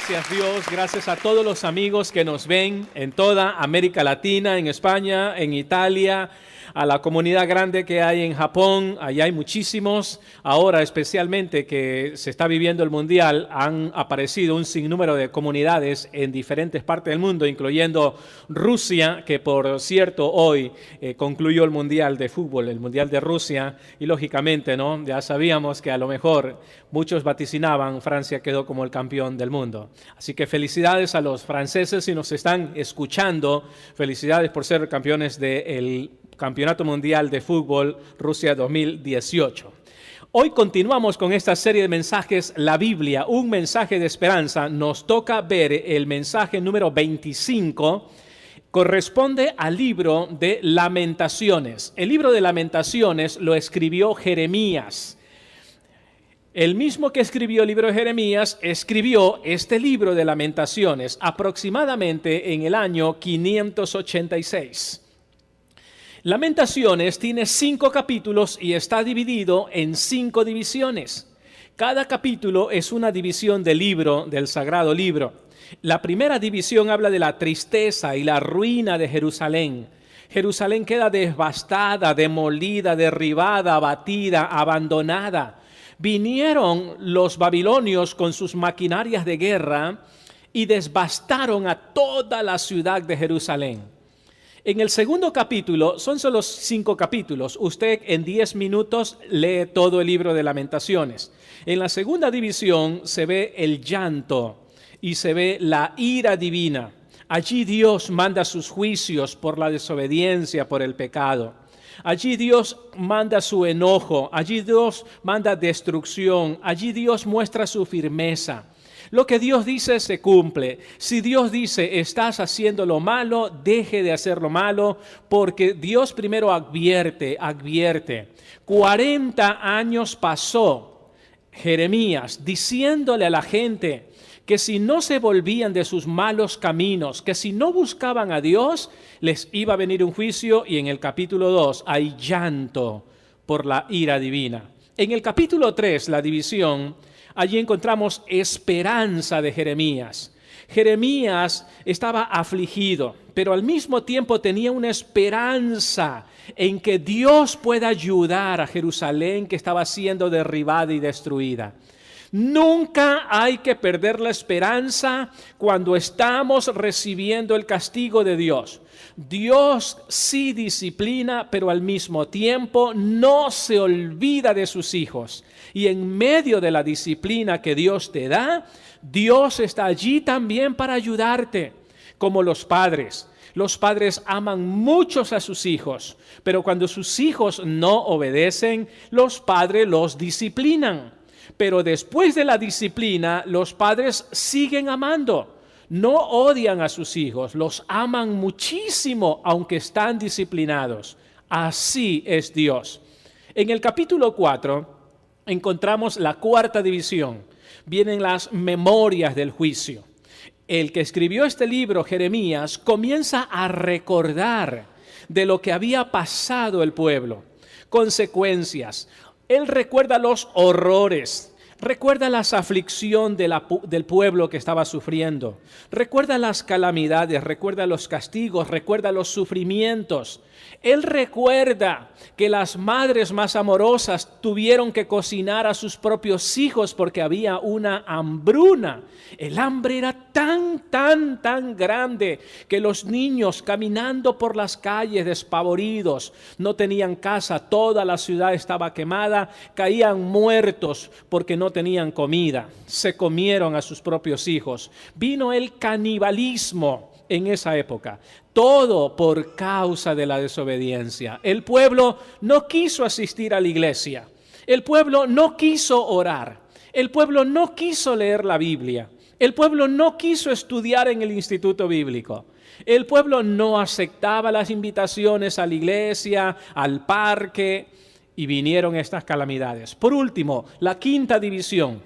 Gracias Dios, gracias a todos los amigos que nos ven en toda América Latina, en España, en Italia, a la comunidad grande que hay en Japón, allá hay muchísimos. Ahora especialmente que se está viviendo el Mundial, han aparecido un sinnúmero de comunidades en diferentes partes del mundo, incluyendo Rusia, que por cierto hoy concluyó el Mundial de Fútbol, el Mundial de Rusia, y lógicamente, ¿no? Ya sabíamos que a lo mejor muchos vaticinaban Francia quedó como el campeón del mundo. Así que felicidades a los franceses si nos están escuchando, felicidades por ser campeones del Campeonato Mundial de Fútbol Rusia 2018. Hoy continuamos con esta serie de mensajes, la Biblia, un mensaje de esperanza. Nos toca ver el mensaje número 25, corresponde al libro de Lamentaciones. El libro de Lamentaciones lo escribió Jeremías. El mismo que escribió el libro de Jeremías escribió este libro de Lamentaciones aproximadamente en el año 586. Lamentaciones tiene 5 capítulos y está dividido en 5 divisiones. Cada capítulo es una división del libro, del sagrado libro. La primera división habla de la tristeza y la ruina de Jerusalén. Jerusalén queda devastada, demolida, derribada, abatida, abandonada. Vinieron los babilonios con sus maquinarias de guerra y devastaron a toda la ciudad de Jerusalén. En el segundo capítulo, son solo 5 capítulos, usted en 10 minutos lee todo el libro de Lamentaciones. En la segunda división se ve el llanto y se ve la ira divina. Allí Dios manda sus juicios por la desobediencia, por el pecado. Allí Dios manda su enojo, allí Dios manda destrucción, allí Dios muestra su firmeza. Lo que Dios dice se cumple. Si Dios dice, estás haciendo lo malo, deje de hacer lo malo, porque Dios primero advierte. 40 años pasó Jeremías diciéndole a la gente que si no se volvían de sus malos caminos, que si no buscaban a Dios, les iba a venir un juicio, y en el capítulo 2 hay llanto por la ira divina. En el capítulo 3, la división, allí encontramos esperanza de Jeremías. Jeremías estaba afligido, pero al mismo tiempo tenía una esperanza en que Dios pueda ayudar a Jerusalén que estaba siendo derribada y destruida. Nunca hay que perder la esperanza cuando estamos recibiendo el castigo de Dios. Dios sí disciplina, pero al mismo tiempo no se olvida de sus hijos. Y en medio de la disciplina que Dios te da, Dios está allí también para ayudarte, como los padres. Los padres aman mucho a sus hijos, pero cuando sus hijos no obedecen, los padres los disciplinan. Pero después de la disciplina, los padres siguen amando. No odian a sus hijos, los aman muchísimo aunque están disciplinados. Así es Dios. En el capítulo 4 encontramos la cuarta división. Vienen las memorias del juicio. El que escribió este libro, Jeremías, comienza a recordar de lo que había pasado el pueblo, consecuencias. Él recuerda los horrores, recuerda las aflicciones del pueblo que estaba sufriendo, recuerda las calamidades, recuerda los castigos, recuerda los sufrimientos. Él recuerda que las madres más amorosas tuvieron que cocinar a sus propios hijos porque había una hambruna. El hambre era tan grande que los niños caminando por las calles despavoridos, no tenían casa, toda la ciudad estaba quemada, caían muertos porque no tenían comida, se comieron a sus propios hijos. Vino el canibalismo en esa época, todo por causa de la desobediencia. El pueblo no quiso asistir a la iglesia, el pueblo no quiso orar, el pueblo no quiso leer la Biblia, el pueblo no quiso estudiar en el instituto bíblico, el pueblo no aceptaba las invitaciones a la iglesia, al parque, y vinieron estas calamidades. Por último, la quinta división,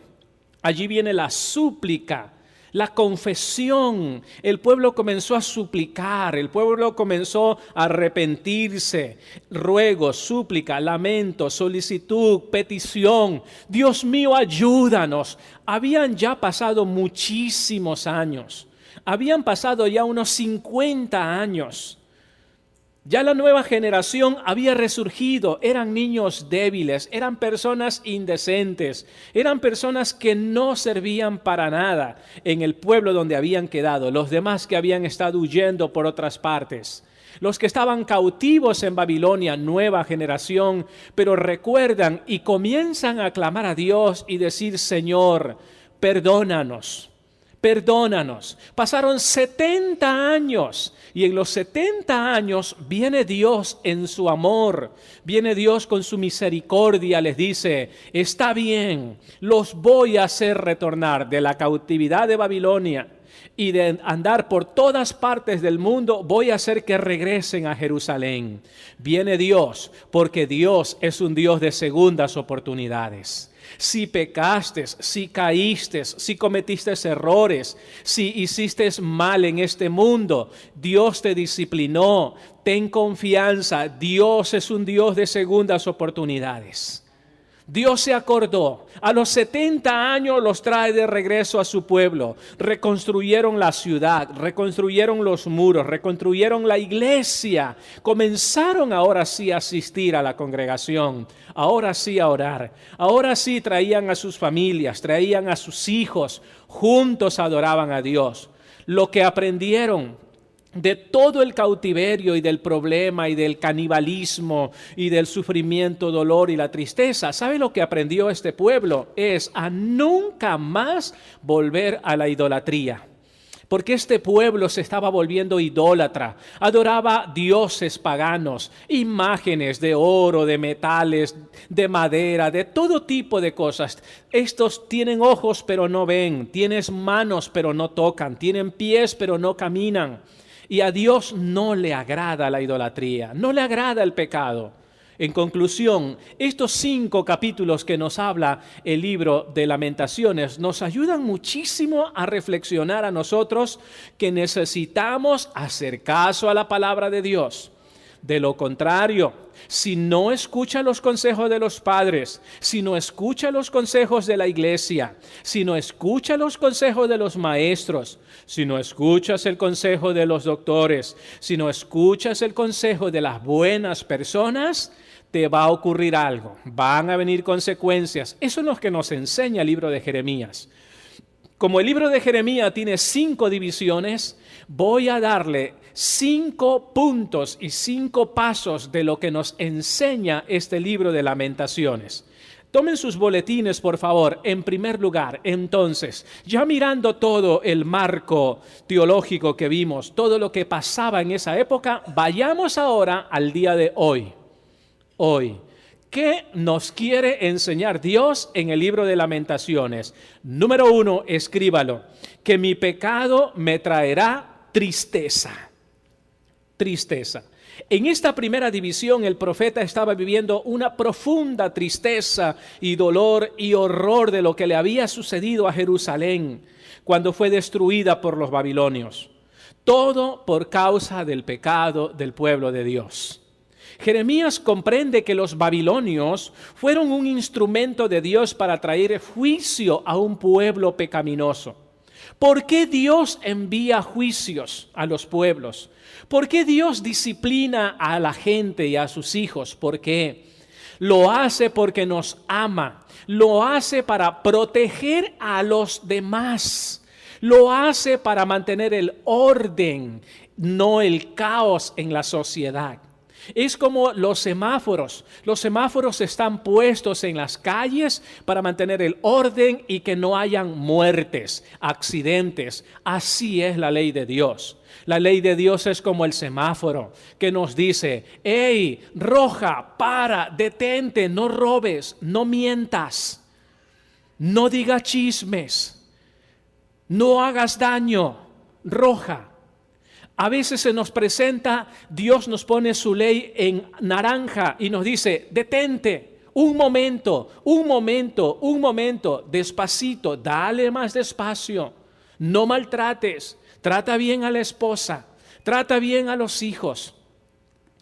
allí viene la súplica La confesión, el pueblo comenzó a suplicar, el pueblo comenzó a arrepentirse, ruego, súplica, lamento, solicitud, petición. Dios mío, ayúdanos. Habían ya pasado muchísimos años, habían pasado ya unos 50 años. Ya la nueva generación había resurgido, eran niños débiles, eran personas indecentes, eran personas que no servían para nada en el pueblo donde habían quedado, los demás que habían estado huyendo por otras partes, los que estaban cautivos en Babilonia, nueva generación, pero recuerdan y comienzan a clamar a Dios y decir: Señor, perdónanos. Perdónanos. Pasaron 70 años y en los 70 años viene Dios en su amor, viene Dios con su misericordia, les dice: está bien, los voy a hacer retornar de la cautividad de Babilonia y de andar por todas partes del mundo, voy a hacer que regresen a Jerusalén. Viene Dios, porque Dios es un Dios de segundas oportunidades. Si pecaste, si caíste, si cometiste errores, si hiciste mal en este mundo, Dios te disciplinó. Ten confianza, Dios es un Dios de segundas oportunidades. Dios se acordó, a los 70 años los trae de regreso a su pueblo, reconstruyeron la ciudad, reconstruyeron los muros, reconstruyeron la iglesia, comenzaron ahora sí a asistir a la congregación, ahora sí a orar, ahora sí traían a sus familias, traían a sus hijos, juntos adoraban a Dios. Lo que aprendieron de todo el cautiverio y del problema y del canibalismo y del sufrimiento, dolor y la tristeza, ¿sabe lo que aprendió este pueblo? Es a nunca más volver a la idolatría. Porque este pueblo se estaba volviendo idólatra, adoraba dioses paganos, imágenes de oro, de metales, de madera, de todo tipo de cosas. Estos tienen ojos pero no ven, tienen manos pero no tocan, tienen pies pero no caminan. Y a Dios no le agrada la idolatría, no le agrada el pecado. En conclusión, estos 5 capítulos que nos habla el libro de Lamentaciones nos ayudan muchísimo a reflexionar a nosotros que necesitamos hacer caso a la palabra de Dios. De lo contrario, si no escucha los consejos de los padres, si no escucha los consejos de la iglesia, si no escucha los consejos de los maestros, si no escuchas el consejo de los doctores, si no escuchas el consejo de las buenas personas, te va a ocurrir algo, van a venir consecuencias. Eso es lo que nos enseña el libro de Jeremías. Como el libro de Jeremías tiene 5 divisiones, voy a darle 5 puntos y 5 pasos de lo que nos enseña este libro de Lamentaciones. Tomen sus boletines, por favor. En primer lugar, entonces, ya mirando todo el marco teológico que vimos, todo lo que pasaba en esa época, vayamos ahora al día de hoy. Hoy, ¿qué nos quiere enseñar Dios en el libro de Lamentaciones? Número 1, escríbalo, que mi pecado me traerá tristeza. Tristeza. En esta primera división el profeta estaba viviendo una profunda tristeza y dolor y horror de lo que le había sucedido a Jerusalén cuando fue destruida por los babilonios. Todo por causa del pecado del pueblo de Dios. Jeremías comprende que los babilonios fueron un instrumento de Dios para traer juicio a un pueblo pecaminoso. ¿Por qué Dios envía juicios a los pueblos? ¿Por qué Dios disciplina a la gente y a sus hijos? ¿Por qué? Lo hace porque nos ama. Lo hace para proteger a los demás. Lo hace para mantener el orden, no el caos en la sociedad. Es como los semáforos. Los semáforos están puestos en las calles para mantener el orden y que no hayan muertes, accidentes. Así es la ley de Dios. La ley de Dios es como el semáforo que nos dice: hey, roja, para, detente, no robes, no mientas, no digas chismes, no hagas daño, roja. A veces se nos presenta, Dios nos pone su ley en naranja y nos dice: detente, un momento, despacito, dale más despacio. No maltrates, trata bien a la esposa, trata bien a los hijos.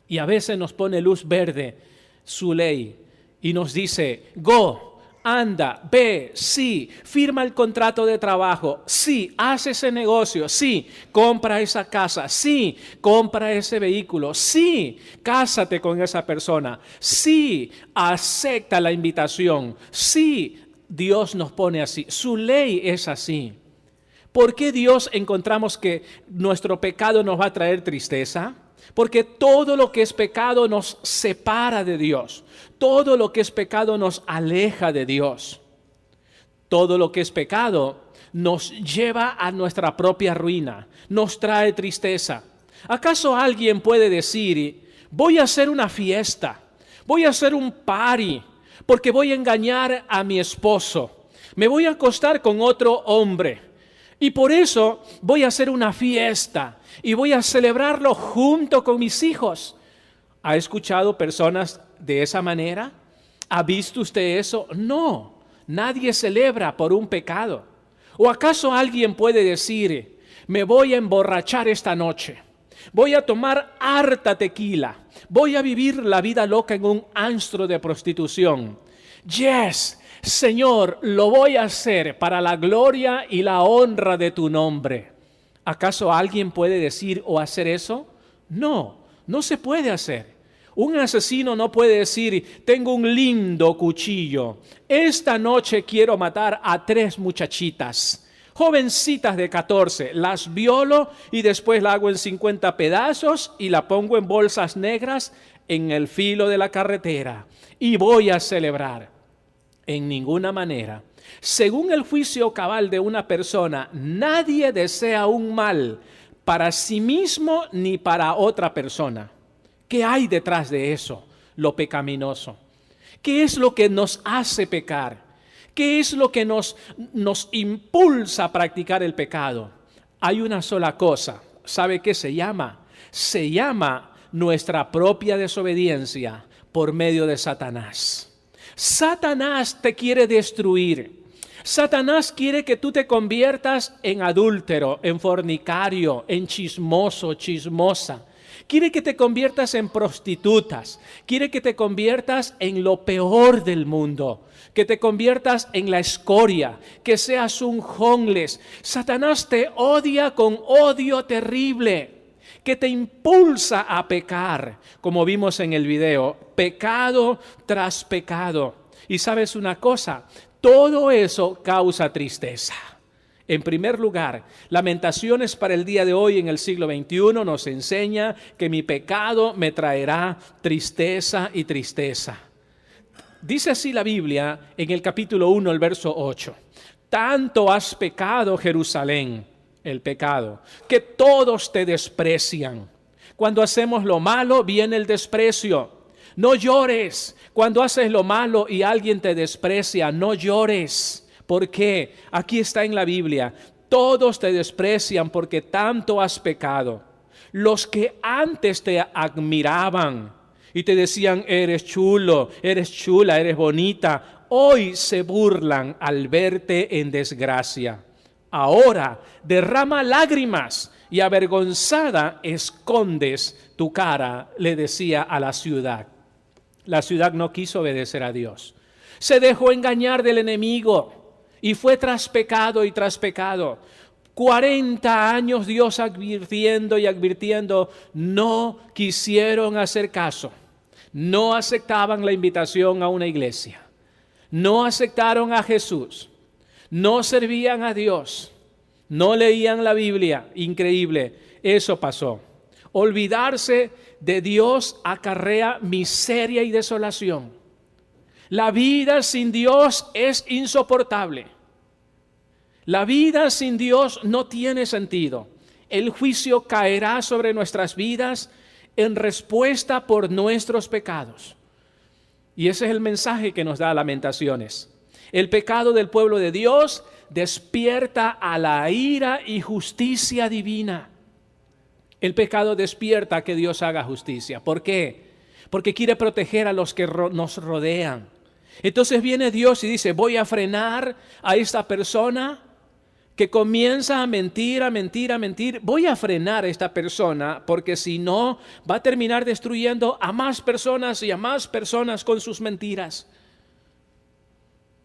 Y a veces nos pone luz verde su ley y nos dice, go, anda, ve, sí, firma el contrato de trabajo, sí, haz ese negocio, sí, compra esa casa, sí, compra ese vehículo, sí, cásate con esa persona, sí, acepta la invitación, sí, Dios nos pone así, su ley es así. ¿Por qué Dios encontramos que nuestro pecado nos va a traer tristeza? Porque todo lo que es pecado nos separa de Dios. Todo lo que es pecado nos aleja de Dios. Todo lo que es pecado nos lleva a nuestra propia ruina, nos trae tristeza. ¿Acaso alguien puede decir, voy a hacer una fiesta, voy a hacer un party, porque voy a engañar a mi esposo, me voy a acostar con otro hombre, y por eso voy a hacer una fiesta y voy a celebrarlo junto con mis hijos? ¿Ha escuchado personas de esa manera? ¿Ha visto usted eso? No, nadie celebra por un pecado. ¿O acaso alguien puede decir, me voy a emborrachar esta noche, voy a tomar harta tequila, voy a vivir la vida loca en un antro de prostitución? Yes, Señor, lo voy a hacer para la gloria y la honra de tu nombre. ¿Acaso alguien puede decir o hacer eso? No, no se puede hacer. Un asesino no puede decir, tengo un lindo cuchillo, esta noche quiero matar a 3 muchachitas, jovencitas de 14, las violo y después la hago en 50 pedazos y la pongo en bolsas negras en el filo de la carretera y voy a celebrar. En ninguna manera. Según el juicio cabal de una persona, nadie desea un mal para sí mismo ni para otra persona. ¿Qué hay detrás de eso? Lo pecaminoso. ¿Qué es lo que nos hace pecar? ¿Qué es lo que nos impulsa a practicar el pecado? Hay una sola cosa. ¿Sabe qué se llama? Se llama nuestra propia desobediencia por medio de Satanás. Satanás te quiere destruir. Satanás quiere que tú te conviertas en adúltero, en fornicario, en chismoso, chismosa. Quiere que te conviertas en prostitutas. Quiere que te conviertas en lo peor del mundo. Que te conviertas en la escoria. Que seas un homeless. Satanás te odia con odio terrible, que te impulsa a pecar, como vimos en el video, pecado tras pecado. Y sabes una cosa, todo eso causa tristeza. En primer lugar, Lamentaciones para el día de hoy en el siglo XXI nos enseña que mi pecado me traerá tristeza y tristeza. Dice así la Biblia en el capítulo 1, el verso 8. Tanto has pecado, Jerusalén, el pecado, que todos te desprecian. Cuando hacemos lo malo, viene el desprecio. No llores. Cuando haces lo malo y alguien te desprecia, no llores. ¿Por qué? Aquí está en la Biblia. Todos te desprecian porque tanto has pecado. Los que antes te admiraban y te decían, eres chulo, eres chula, eres bonita, hoy se burlan al verte en desgracia. Ahora derrama lágrimas y avergonzada escondes tu cara, le decía a la ciudad. La ciudad no quiso obedecer a Dios. Se dejó engañar del enemigo y fue tras pecado y tras pecado. 40 años Dios advirtiendo y advirtiendo, no quisieron hacer caso. No aceptaban la invitación a una iglesia. No aceptaron a Jesús. No servían a Dios, no leían la Biblia. Increíble, eso pasó. Olvidarse de Dios acarrea miseria y desolación. La vida sin Dios es insoportable. La vida sin Dios no tiene sentido. El juicio caerá sobre nuestras vidas en respuesta por nuestros pecados. Y ese es el mensaje que nos da Lamentaciones. El pecado del pueblo de Dios despierta a la ira y justicia divina. El pecado despierta a que Dios haga justicia. ¿Por qué? Porque quiere proteger a los que nos rodean. Entonces viene Dios y dice, voy a frenar a esta persona que comienza a mentir, voy a frenar a esta persona porque si no va a terminar destruyendo a más personas y a más personas con sus mentiras.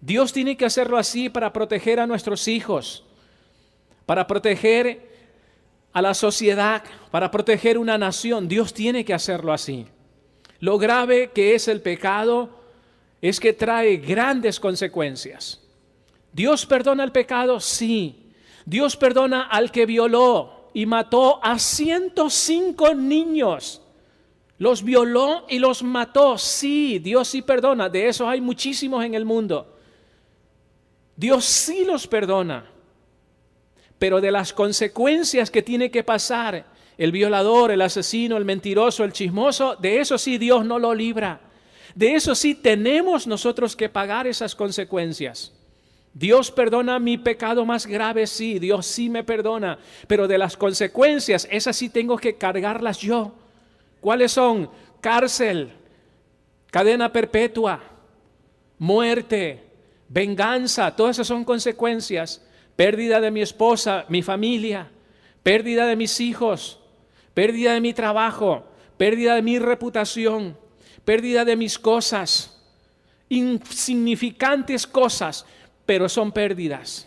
Dios tiene que hacerlo así para proteger a nuestros hijos, para proteger a la sociedad, para proteger una nación. Dios tiene que hacerlo así. Lo grave que es el pecado es que trae grandes consecuencias. ¿Dios perdona el pecado? Sí. Dios perdona al que violó y mató a 105 niños. Los violó y los mató. Sí, Dios sí perdona. De esos hay muchísimos en el mundo. Dios sí los perdona. Pero de las consecuencias que tiene que pasar el violador, el asesino, el mentiroso, el chismoso, de eso sí Dios no lo libra. De eso sí tenemos nosotros que pagar esas consecuencias. Dios perdona mi pecado más grave, sí, Dios sí me perdona, pero de las consecuencias, esas sí tengo que cargarlas yo. ¿Cuáles son? Cárcel, cadena perpetua, muerte, venganza, todas esas son consecuencias. Pérdida de mi esposa, mi familia, pérdida de mis hijos, pérdida de mi trabajo, pérdida de mi reputación, pérdida de mis cosas, insignificantes cosas, pero son pérdidas.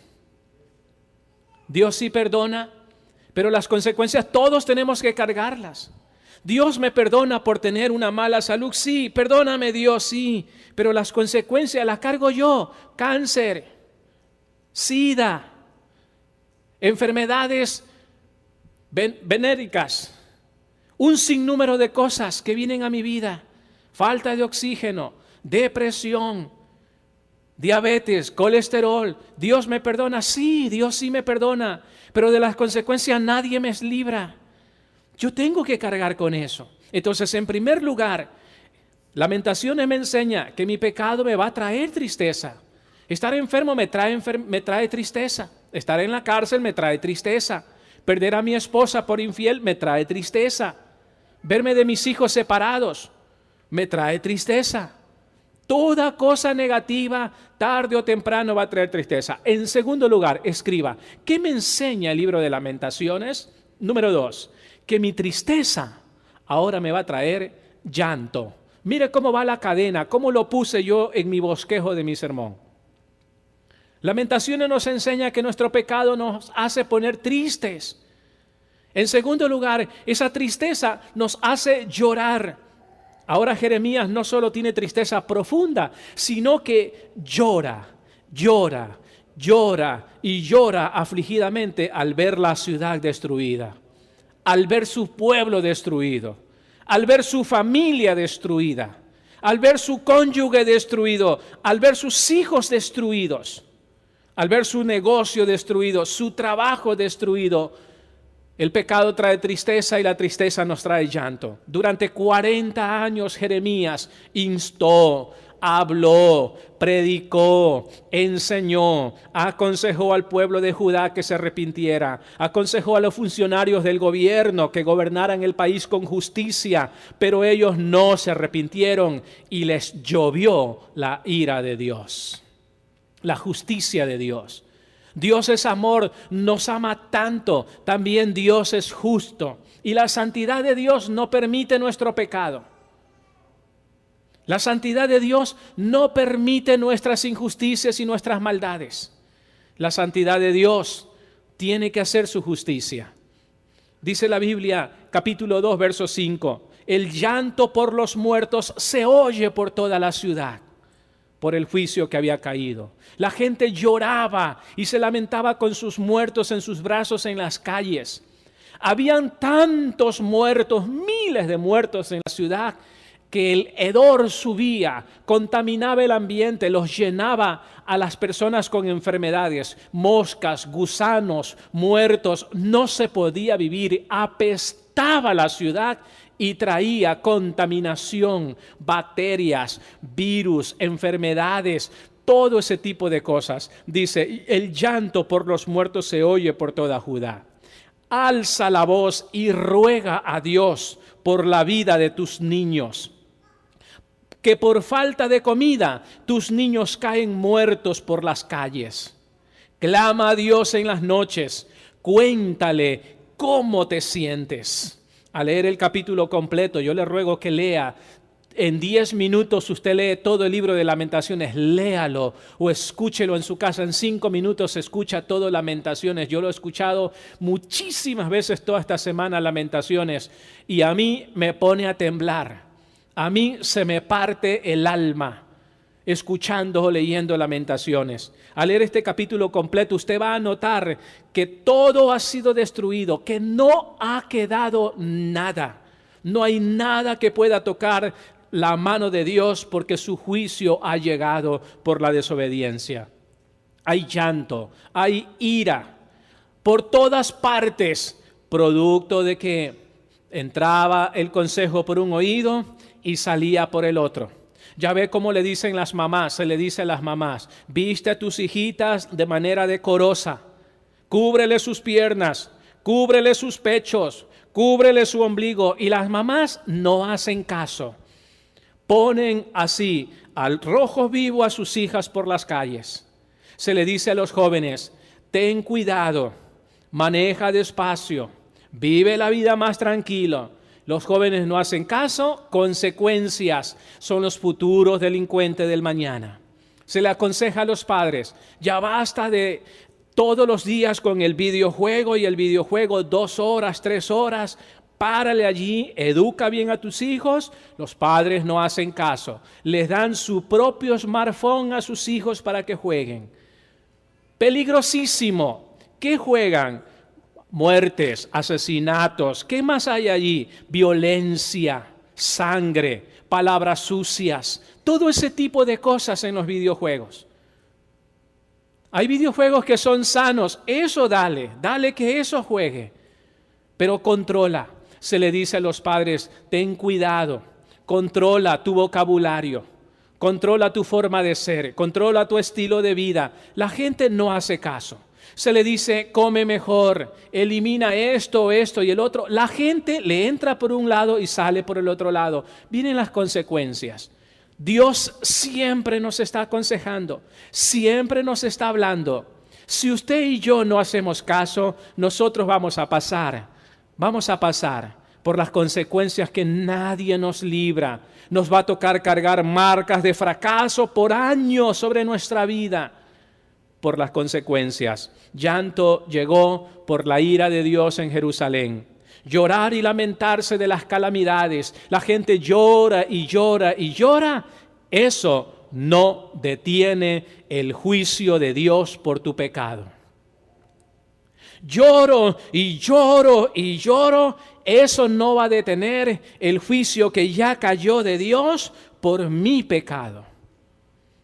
Dios sí perdona, pero las consecuencias todos tenemos que cargarlas. Dios me perdona por tener una mala salud, sí, perdóname Dios, sí, pero las consecuencias las cargo yo. Cáncer, SIDA, enfermedades venéticas, un sinnúmero de cosas que vienen a mi vida, falta de oxígeno, depresión, diabetes, colesterol. ¿Dios me perdona? Sí, Dios sí me perdona, pero de las consecuencias nadie me libra. Yo tengo que cargar con eso. Entonces, en primer lugar, Lamentaciones me enseña que mi pecado me va a traer tristeza. Estar enfermo me trae tristeza. Estar en la cárcel me trae tristeza. Perder a mi esposa por infiel me trae tristeza. Verme de mis hijos separados me trae tristeza. Toda cosa negativa, tarde o temprano, va a traer tristeza. En segundo lugar, escriba, ¿qué me enseña el libro de Lamentaciones? Número 2, que mi tristeza ahora me va a traer llanto. Mire cómo va la cadena, cómo lo puse yo en mi bosquejo de mi sermón. Lamentaciones nos enseña que nuestro pecado nos hace poner tristes. En segundo lugar, esa tristeza nos hace llorar. Ahora Jeremías no solo tiene tristeza profunda, sino que llora afligidamente al ver la ciudad destruida, al ver su pueblo destruido, al ver su familia destruida, al ver su cónyuge destruido, al ver sus hijos destruidos, al ver su negocio destruido, su trabajo destruido. El pecado trae tristeza y la tristeza nos trae llanto. Durante 40 años Jeremías instó, habló, predicó, enseñó, aconsejó al pueblo de Judá que se arrepintiera, aconsejó a los funcionarios del gobierno que gobernaran el país con justicia, pero ellos no se arrepintieron y les llovió la ira de Dios, la justicia de Dios. Dios es amor, nos ama tanto, también Dios es justo y la santidad de Dios no permite nuestro pecado. La santidad de Dios no permite nuestras injusticias y nuestras maldades. La santidad de Dios tiene que hacer su justicia. Dice la Biblia, capítulo 2, verso 5, el llanto por los muertos se oye por toda la ciudad, por el juicio que había caído. La gente lloraba y se lamentaba con sus muertos en sus brazos en las calles. Habían tantos muertos, miles de muertos en la ciudad, que el hedor subía, contaminaba el ambiente, los llenaba a las personas con enfermedades, moscas, gusanos, muertos. No se podía vivir, apestaba la ciudad y traía contaminación, bacterias, virus, enfermedades, todo ese tipo de cosas. Dice, el llanto por los muertos se oye por toda Judá. Alza la voz y ruega a Dios por la vida de tus niños, que por falta de comida tus niños caen muertos por las calles. Clama a Dios en las noches. Cuéntale cómo te sientes. Al leer el capítulo completo, yo le ruego que lea. En 10 minutos usted lee todo el libro de Lamentaciones, léalo o escúchelo en su casa. En 5 minutos escucha todo Lamentaciones. Yo lo he escuchado muchísimas veces toda esta semana, Lamentaciones, y a mí me pone a temblar. A mí se me parte el alma escuchando o leyendo Lamentaciones. Al leer este capítulo completo, usted va a notar que todo ha sido destruido, que no ha quedado nada. No hay nada que pueda tocar la mano de Dios porque su juicio ha llegado por la desobediencia. Hay llanto, hay ira por todas partes, producto de que entraba el consejo por un oído y salía por el otro. Ya ve cómo le dicen las mamás, se le dice a las mamás: viste a tus hijitas de manera decorosa, cúbrele sus piernas, cúbrele sus pechos, cúbrele su ombligo. Y las mamás no hacen caso. Ponen así al rojo vivo a sus hijas por las calles. Se le dice a los jóvenes: ten cuidado, maneja despacio, vive la vida más tranquilo. Los jóvenes no hacen caso, consecuencias, son los futuros delincuentes del mañana. Se le aconseja a los padres: ya basta de todos los días con el videojuego y el videojuego 2 horas, 3 horas. Párale allí, educa bien a tus hijos. Los padres no hacen caso. Les dan su propio smartphone a sus hijos para que jueguen. Peligrosísimo. ¿Qué juegan? Muertes, asesinatos. ¿Qué más hay allí? Violencia, sangre, palabras sucias. Todo ese tipo de cosas en los videojuegos. Hay videojuegos que son sanos. Eso dale que eso juegue. Pero controla. Se le dice a los padres: ten cuidado, controla tu vocabulario, controla tu forma de ser, controla tu estilo de vida. La gente no hace caso. Se le dice: come mejor, elimina esto y el otro. La gente le entra por un lado y sale por el otro lado. Vienen las consecuencias. Dios siempre nos está aconsejando, siempre nos está hablando. Si usted y yo no hacemos caso, nosotros vamos a pasar por las consecuencias que nadie nos libra. Nos va a tocar cargar marcas de fracaso por años sobre nuestra vida por las consecuencias. Llanto llegó por la ira de Dios en Jerusalén. Llorar y lamentarse de las calamidades. La gente llora y llora y llora. Eso no detiene el juicio de Dios por tu pecado. Lloro y lloro y lloro, eso no va a detener el juicio que ya cayó de Dios por mi pecado.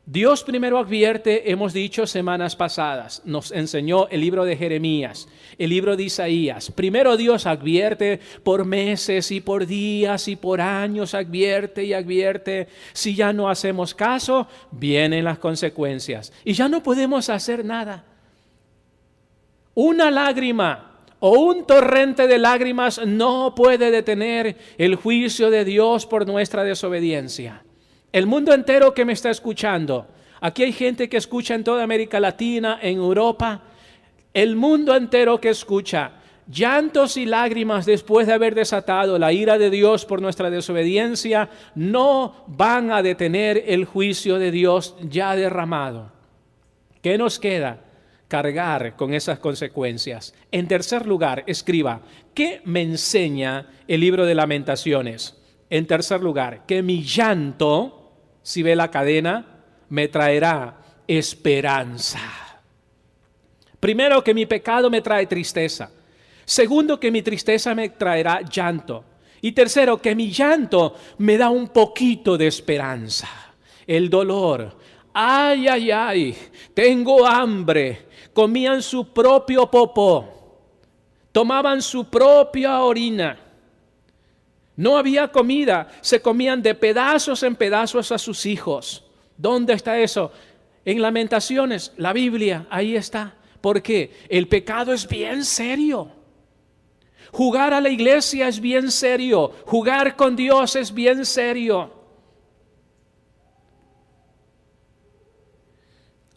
Dios primero advierte, hemos dicho semanas pasadas, nos enseñó el libro de Jeremías, el libro de Isaías. Primero Dios advierte por meses y por días y por años, advierte y advierte. Si ya no hacemos caso, vienen las consecuencias y ya no podemos hacer nada. Una lágrima o un torrente de lágrimas no puede detener el juicio de Dios por nuestra desobediencia. El mundo entero que me está escuchando, aquí hay gente que escucha en toda América Latina, en Europa, el mundo entero que escucha llantos y lágrimas después de haber desatado la ira de Dios por nuestra desobediencia, no van a detener el juicio de Dios ya derramado. ¿Qué nos queda? Cargar con esas consecuencias. En tercer lugar, escriba: ¿qué me enseña el libro de Lamentaciones? En tercer lugar, que mi llanto, si ve la cadena, me traerá esperanza. Primero, que mi pecado me trae tristeza. Segundo, que mi tristeza me traerá llanto. Y tercero, que mi llanto me da un poquito de esperanza. El dolor. Ay, ay, ay, tengo hambre. Comían su propio popó, tomaban su propia orina. No había comida, se comían de pedazos en pedazos a sus hijos. ¿Dónde está eso? En Lamentaciones, la Biblia, ahí está. ¿Por qué? El pecado es bien serio. Jugar a la iglesia es bien serio. Jugar con Dios es bien serio.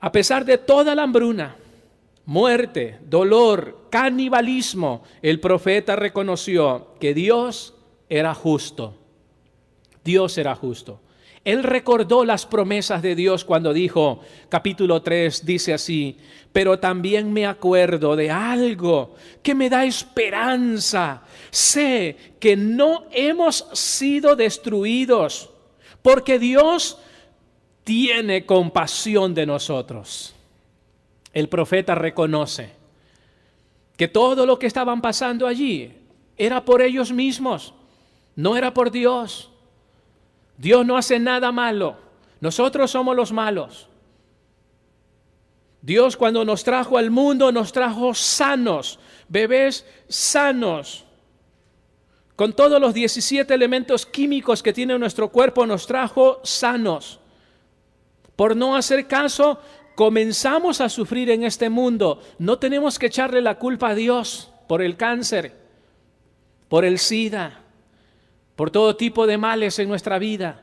A pesar de toda la hambruna, muerte, dolor, canibalismo, el profeta reconoció que Dios era justo. Dios era justo. Él recordó las promesas de Dios cuando dijo, capítulo 3, dice así: pero también me acuerdo de algo que me da esperanza. Sé que no hemos sido destruidos, porque Dios tiene compasión de nosotros. El profeta reconoce que todo lo que estaban pasando allí era por ellos mismos, no era por Dios. Dios no hace nada malo, nosotros somos los malos. Dios, cuando nos trajo al mundo, nos trajo sanos, bebés sanos. Con todos los 17 elementos químicos que tiene nuestro cuerpo, nos trajo sanos. Por no hacer caso, comenzamos a sufrir en este mundo. No tenemos que echarle la culpa a Dios por el cáncer, por el SIDA, por todo tipo de males en nuestra vida.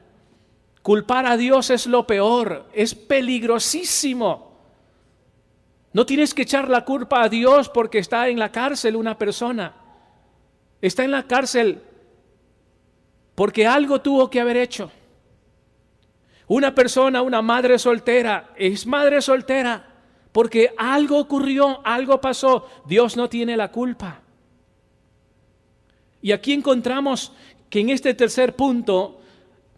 Culpar a Dios es lo peor, es peligrosísimo. No tienes que echar la culpa a Dios porque está en la cárcel una persona. Está en la cárcel porque algo tuvo que haber hecho. Una persona, una madre soltera, es madre soltera porque algo ocurrió, algo pasó. Dios no tiene la culpa. Y aquí encontramos que en este tercer punto,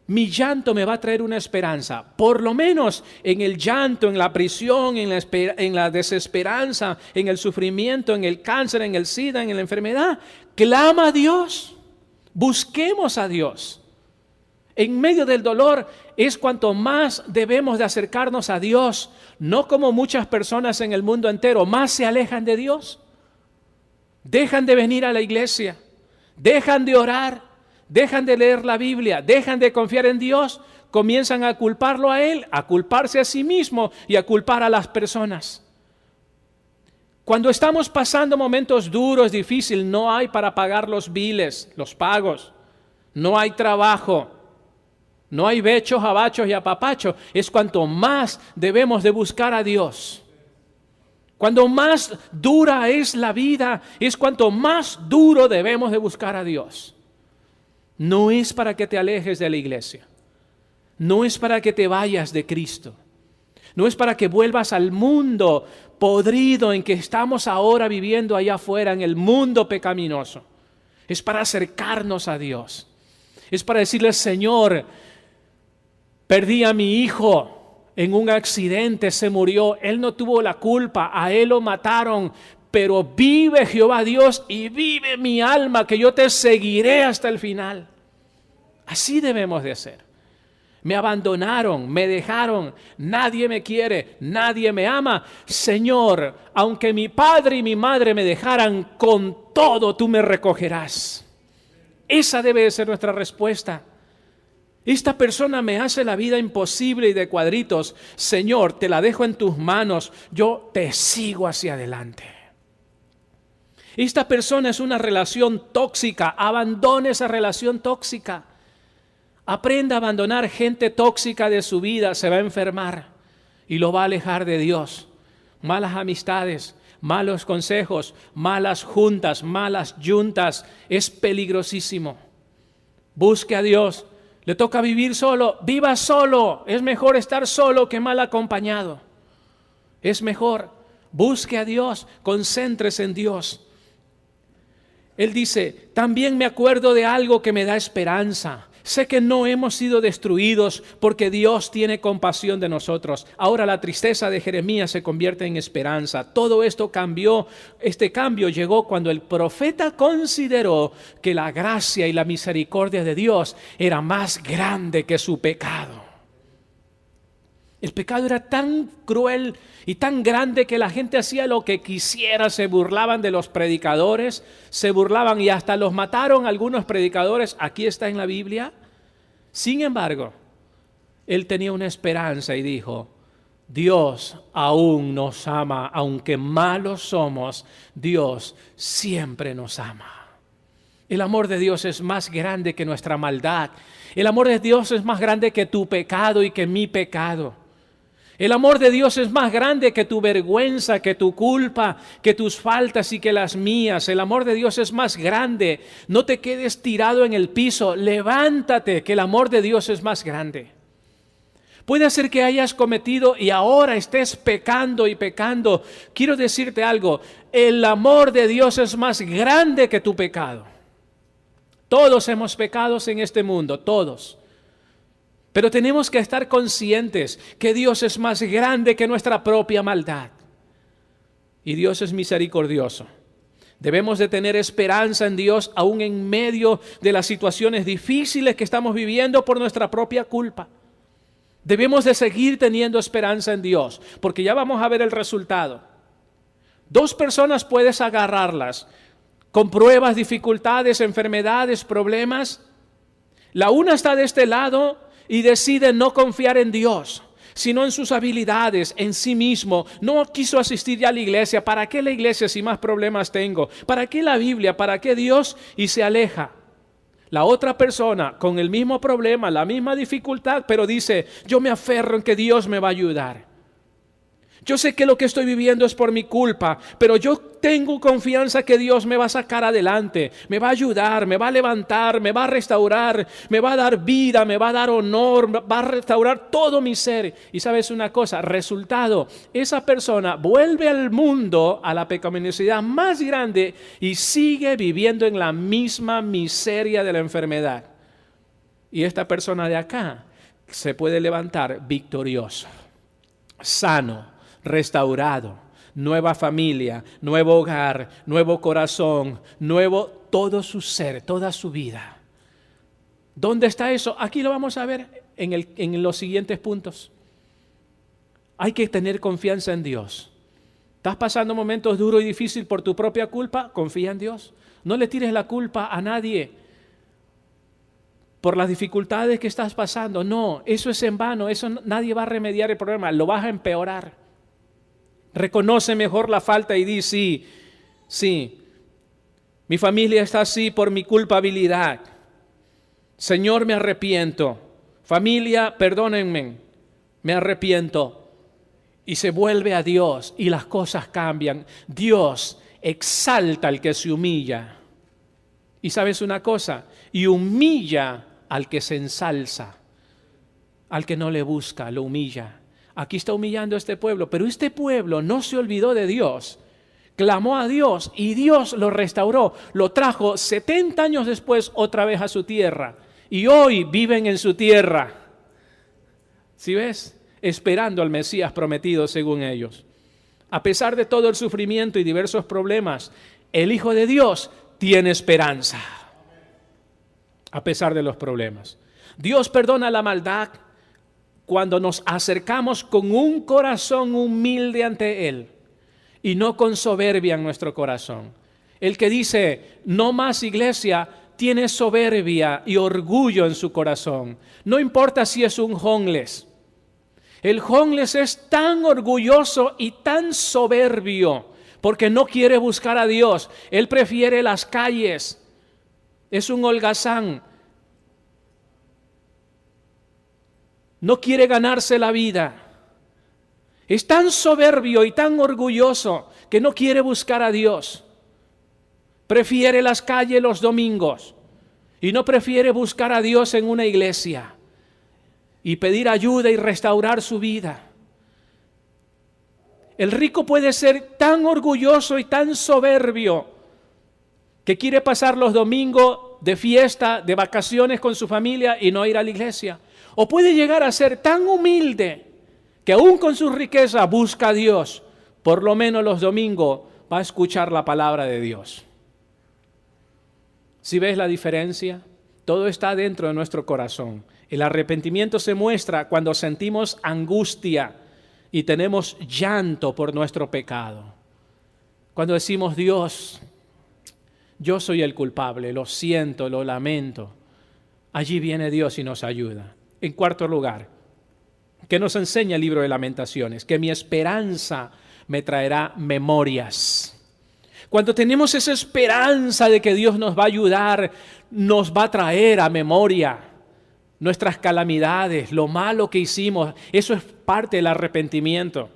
mi llanto me va a traer una esperanza. Por lo menos en el llanto, en la prisión, en la desesperanza, en el sufrimiento, en el cáncer, en el SIDA, en la enfermedad, clama a Dios. Busquemos a Dios. En medio del dolor es cuanto más debemos de acercarnos a Dios, no como muchas personas en el mundo entero, más se alejan de Dios. Dejan de venir a la iglesia, dejan de orar, dejan de leer la Biblia, dejan de confiar en Dios, comienzan a culparlo a Él, a culparse a sí mismo y a culpar a las personas. Cuando estamos pasando momentos duros, difíciles, no hay para pagar los biles, los pagos, no hay trabajo, no hay bechos, abachos y apapachos, es cuanto más debemos de buscar a Dios. Cuando más dura es la vida, es cuanto más duro debemos de buscar a Dios. No es para que te alejes de la iglesia, no es para que te vayas de Cristo, no es para que vuelvas al mundo podrido en que estamos ahora viviendo allá afuera, en el mundo pecaminoso. Es para acercarnos a Dios, es para decirle: Señor, perdí a mi hijo en un accidente, se murió, él no tuvo la culpa, a él lo mataron, pero vive Jehová Dios y vive mi alma, que yo te seguiré hasta el final. Así debemos de ser. Me abandonaron, me dejaron, nadie me quiere, nadie me ama. Señor, aunque mi padre y mi madre me dejaran, con todo tú me recogerás. Esa debe de ser nuestra respuesta. Esta persona me hace la vida imposible y de cuadritos. Señor, te la dejo en tus manos, yo te sigo hacia adelante. Esta persona es una relación tóxica, abandone esa relación tóxica. Aprenda a abandonar gente tóxica de su vida, se va a enfermar y lo va a alejar de Dios. Malas amistades, malos consejos, malas juntas, malas yuntas, es peligrosísimo. Busque a Dios. Le toca vivir solo, viva solo. Es mejor estar solo que mal acompañado. Es mejor. Busque a Dios, concéntrese en Dios. Él dice: también me acuerdo de algo que me da esperanza. Sé que no hemos sido destruidos porque Dios tiene compasión de nosotros. Ahora la tristeza de Jeremías se convierte en esperanza. Todo esto cambió. Este cambio llegó cuando el profeta consideró que la gracia y la misericordia de Dios era más grande que su pecado. El pecado era tan cruel y tan grande que la gente hacía lo que quisiera. Se burlaban de los predicadores, se burlaban y hasta los mataron algunos predicadores. Aquí está en la Biblia. Sin embargo, él tenía una esperanza y dijo: Dios aún nos ama, aunque malos somos, Dios siempre nos ama. El amor de Dios es más grande que nuestra maldad. El amor de Dios es más grande que tu pecado y que mi pecado. El amor de Dios es más grande que tu vergüenza, que tu culpa, que tus faltas y que las mías. El amor de Dios es más grande. No te quedes tirado en el piso. Levántate, que el amor de Dios es más grande. Puede ser que hayas cometido y ahora estés pecando y pecando. Quiero decirte algo. El amor de Dios es más grande que tu pecado. Todos hemos pecado en este mundo, todos. Pero tenemos que estar conscientes que Dios es más grande que nuestra propia maldad. Y Dios es misericordioso. Debemos de tener esperanza en Dios aún en medio de las situaciones difíciles que estamos viviendo por nuestra propia culpa. Debemos de seguir teniendo esperanza en Dios, porque ya vamos a ver el resultado. Dos personas puedes agarrarlas con pruebas, dificultades, enfermedades, problemas. La una está de este lado y decide no confiar en Dios, sino en sus habilidades, en sí mismo. No quiso asistir ya a la iglesia. ¿Para qué la iglesia si más problemas tengo? ¿Para qué la Biblia? ¿Para qué Dios? Y se aleja. La otra persona con el mismo problema, la misma dificultad, pero dice, yo me aferro en que Dios me va a ayudar. Yo sé que lo que estoy viviendo es por mi culpa, pero yo tengo confianza que Dios me va a sacar adelante, me va a ayudar, me va a levantar, me va a restaurar, me va a dar vida, me va a dar honor, va a restaurar todo mi ser. Y sabes una cosa, resultado, esa persona vuelve al mundo, a la pecaminosidad más grande y sigue viviendo en la misma miseria de la enfermedad. Y esta persona de acá se puede levantar victorioso, sano, restaurado, nueva familia, nuevo hogar, nuevo corazón, nuevo todo su ser, toda su vida. ¿Dónde está eso? Aquí lo vamos a ver en los siguientes puntos. Hay que tener confianza en Dios. ¿Estás pasando momentos duros y difíciles por tu propia culpa? Confía en Dios. No le tires la culpa a nadie por las dificultades que estás pasando. No, eso es en vano. Eso nadie va a remediar el problema. Lo vas a empeorar. Reconoce mejor la falta y di, sí, mi familia está así por mi culpabilidad. Señor, me arrepiento. Familia, perdónenme, me arrepiento. Y se vuelve a Dios y las cosas cambian. Dios exalta al que se humilla. Y sabes una cosa, y humilla al que se ensalza. Al que no le busca, lo humilla. Aquí está humillando a este pueblo, pero este pueblo no se olvidó de Dios. Clamó a Dios y Dios lo restauró. Lo trajo 70 años después otra vez a su tierra. Y hoy viven en su tierra. ¿Sí ves? Esperando al Mesías prometido según ellos. A pesar de todo el sufrimiento y diversos problemas, el Hijo de Dios tiene esperanza. A pesar de los problemas. Dios perdona la maldad cuando nos acercamos con un corazón humilde ante Él y no con soberbia en nuestro corazón. El que dice, no más iglesia, tiene soberbia y orgullo en su corazón. No importa si es un homeless. El homeless es tan orgulloso y tan soberbio porque no quiere buscar a Dios. Él prefiere las calles. Es un holgazán. No quiere ganarse la vida. Es tan soberbio y tan orgulloso que no quiere buscar a Dios. Prefiere las calles los domingos y no prefiere buscar a Dios en una iglesia y pedir ayuda y restaurar su vida. El rico puede ser tan orgulloso y tan soberbio que quiere pasar los domingos de fiesta, de vacaciones con su familia y no ir a la iglesia. O puede llegar a ser tan humilde que aún con su riqueza busca a Dios. Por lo menos los domingos va a escuchar la palabra de Dios. ¿Sí ves la diferencia? Todo está dentro de nuestro corazón. El arrepentimiento se muestra cuando sentimos angustia y tenemos llanto por nuestro pecado. Cuando decimos, Dios, yo soy el culpable, lo siento, lo lamento. Allí viene Dios y nos ayuda. En cuarto lugar, ¿qué nos enseña el libro de Lamentaciones? Que mi esperanza me traerá memorias. Cuando tenemos esa esperanza de que Dios nos va a ayudar, nos va a traer a memoria nuestras calamidades, lo malo que hicimos, eso es parte del arrepentimiento.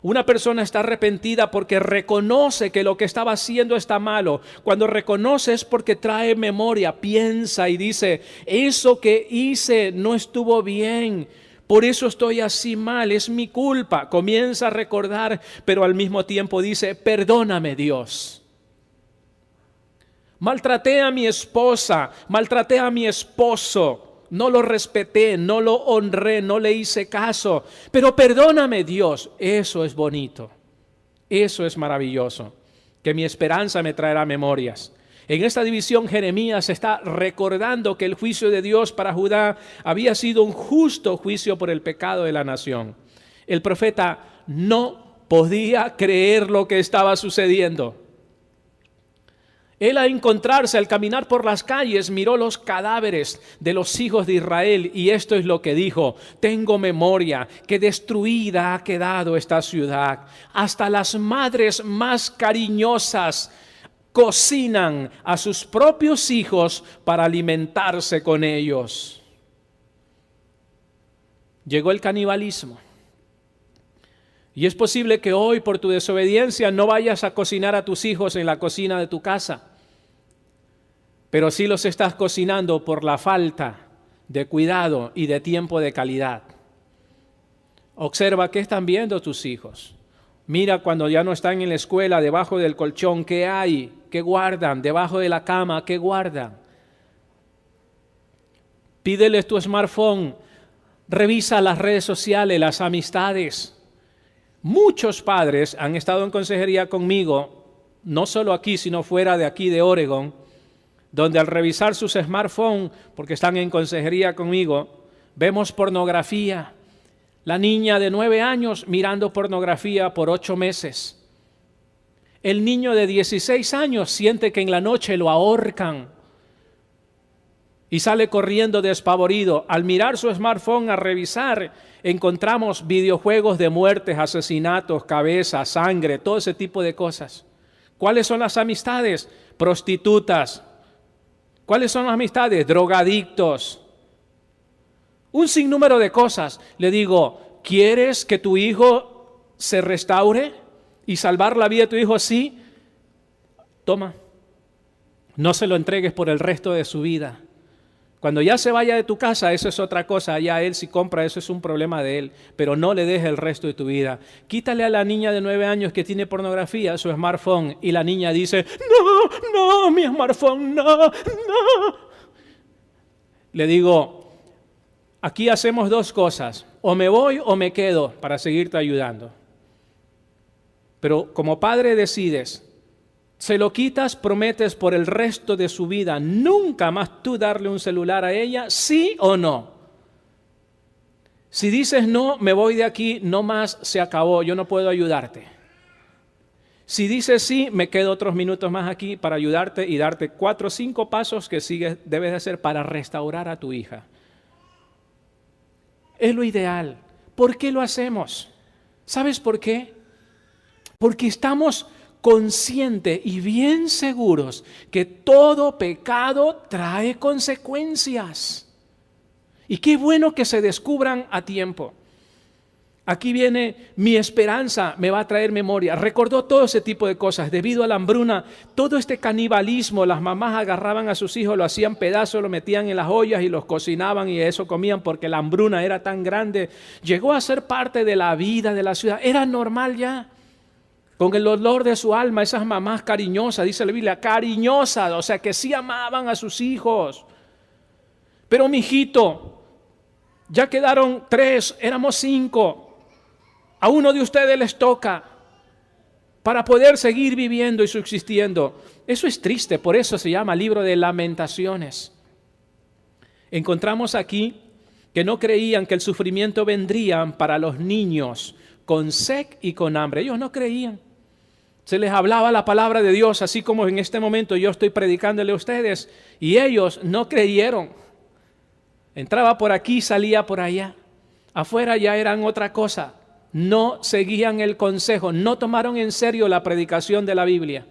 Una persona está arrepentida porque reconoce que lo que estaba haciendo está malo. Cuando reconoce es porque trae memoria, piensa y dice, eso que hice no estuvo bien, por eso estoy así mal, es mi culpa. Comienza a recordar, pero al mismo tiempo dice, perdóname Dios. Maltraté a mi esposa, maltraté a mi esposo. No lo respeté, no lo honré, no le hice caso. Pero perdóname Dios, eso es bonito. Eso es maravilloso. Que mi esperanza me traerá memorias. En esta división Jeremías está recordando que el juicio de Dios para Judá había sido un justo juicio por el pecado de la nación. El profeta no podía creer lo que estaba sucediendo. Él al encontrarse, al caminar por las calles, miró los cadáveres de los hijos de Israel y esto es lo que dijo, tengo memoria que destruida ha quedado esta ciudad. Hasta las madres más cariñosas cocinan a sus propios hijos para alimentarse con ellos. Llegó el canibalismo. Y es posible que hoy por tu desobediencia no vayas a cocinar a tus hijos en la cocina de tu casa, pero sí los estás cocinando por la falta de cuidado y de tiempo de calidad. Observa qué están viendo tus hijos. Mira cuando ya no están en la escuela, debajo del colchón, qué hay, qué guardan, debajo de la cama, qué guardan. Pídeles tu smartphone, revisa las redes sociales, las amistades. Muchos padres han estado en consejería conmigo, no solo aquí, sino fuera de aquí de Oregon, donde al revisar sus smartphones, porque están en consejería conmigo, vemos pornografía. La niña de 9 años mirando pornografía por 8 meses. El niño de 16 años siente que en la noche lo ahorcan y sale corriendo despavorido. Al mirar su smartphone a revisar, encontramos videojuegos de muertes, asesinatos, cabezas, sangre, todo ese tipo de cosas. ¿Cuáles son las amistades? Prostitutas. ¿Cuáles son las amistades? Drogadictos. Un sinnúmero de cosas. Le digo, ¿quieres que tu hijo se restaure y salvar la vida de tu hijo? Sí. Toma. No se lo entregues por el resto de su vida. Cuando ya se vaya de tu casa, eso es otra cosa. Ya él si compra, eso es un problema de él. Pero no le dejes el resto de tu vida. Quítale a la niña de 9 años que tiene pornografía su smartphone. Y la niña dice, no, mi smartphone, no. Le digo, aquí hacemos 2 cosas. O me voy o me quedo para seguirte ayudando. Pero como padre decides. Se lo quitas, prometes por el resto de su vida nunca más tú darle un celular a ella, ¿sí o no? Si dices no, me voy de aquí, no más, se acabó, yo no puedo ayudarte. Si dices sí, me quedo otros minutos más aquí para ayudarte y darte 4 o 5 pasos que debes de hacer para restaurar a tu hija. Es lo ideal. ¿Por qué lo hacemos? ¿Sabes por qué? Porque estamos conscientes y bien seguros que todo pecado trae consecuencias. Y qué bueno que se descubran a tiempo. Aquí viene mi esperanza, me va a traer memoria. Recordó todo ese tipo de cosas. Debido a la hambruna, todo este canibalismo, las mamás agarraban a sus hijos, lo hacían pedazos, lo metían en las ollas y los cocinaban y eso comían porque la hambruna era tan grande. Llegó a ser parte de la vida de la ciudad. Era normal ya. Con el olor de su alma, esas mamás cariñosas, dice la Biblia, cariñosas, o sea que sí amaban a sus hijos. Pero mijito, ya quedaron 3, éramos 5. A uno de ustedes les toca para poder seguir viviendo y subsistiendo. Eso es triste, por eso se llama libro de Lamentaciones. Encontramos aquí que no creían que el sufrimiento vendría para los niños con sed y con hambre. Ellos no creían. Se les hablaba la palabra de Dios, así como en este momento yo estoy predicándole a ustedes, y ellos no creyeron. Entraba por aquí, salía por allá. Afuera ya eran otra cosa. No seguían el consejo, no tomaron en serio la predicación de la Biblia.